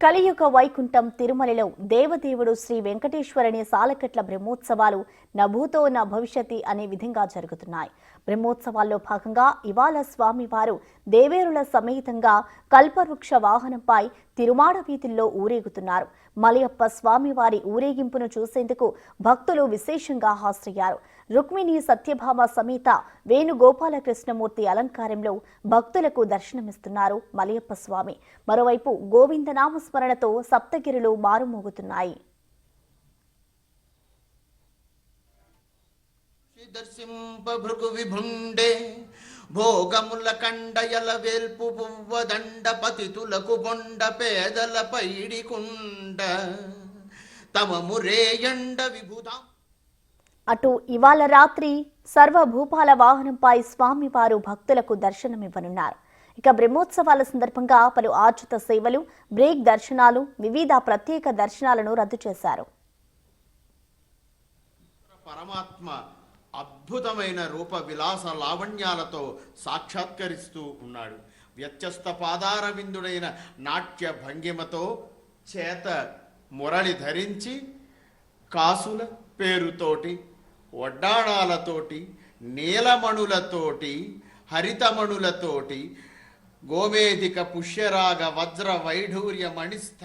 కలియుగ వైకుంఠం తిరుమలలో దేవదేవుడు శ్రీ వెంకటేశ్వరుని సాలకట్ల బ్రహ్మోత్సవాలు నభూతో నా భవిష్యతి అనే విధంగా జరుగుతున్నాయి. బ్రహ్మోత్సవాల్లో భాగంగా ఇవాళ స్వామివారు దేవేరుల సమేతంగా కల్పవృక్ష వాహనంపై తిరుమాడ వీధుల్లో ఊరేగుతున్నారు. మలయప్ప స్వామివారి ఊరేగింపును చూసేందుకు భక్తులు విశేషంగా హాజరయ్యారు. రుక్మిణి సత్యభామ సమేత వేణుగోపాలకృష్ణమూర్తి అలంకారంలో భక్తులకు దర్శనమిస్తున్నారు మలయప్ప స్వామి. మరోవైపు గోవిందనామస్మరణతో సప్తగిరులు మారుమోగుతున్నాయి. దర్శింప భృగు విభుండే భోగముల కండయల వేల్పు పువ్వదండ పతితులకు బొండ పేదల పైడికుండ తమ మురేయండ విభుధ. అటు ఇవాళ రాత్రి సర్వభూపాల వాహనంపై స్వామివారు భక్తులకు దర్శనమివ్వనున్నారు. ఇక బ్రహ్మోత్సవాల సందర్భంగా పలు ఆర్జిత సేవలు, బ్రేక్ దర్శనాలు, వివిధ ప్రత్యేక దర్శనాలను రద్దు చేశారు. పరమాత్మ అద్భుతమైన రూప విలాస లావణ్యాలతో సాక్షాత్కరిస్తూ ఉన్నాడు. వ్యత్యస్త పాదార విందుడైన నాట్య భంగిమతో చేత మురళి ధరించి కాసుల పేరుతోటి, వడ్డాణాలతోటి, నీలమణులతోటి, హరితమణులతోటి, గోవేదిక పుష్యరాగ వజ్ర వైఢూర్య మణిస్థ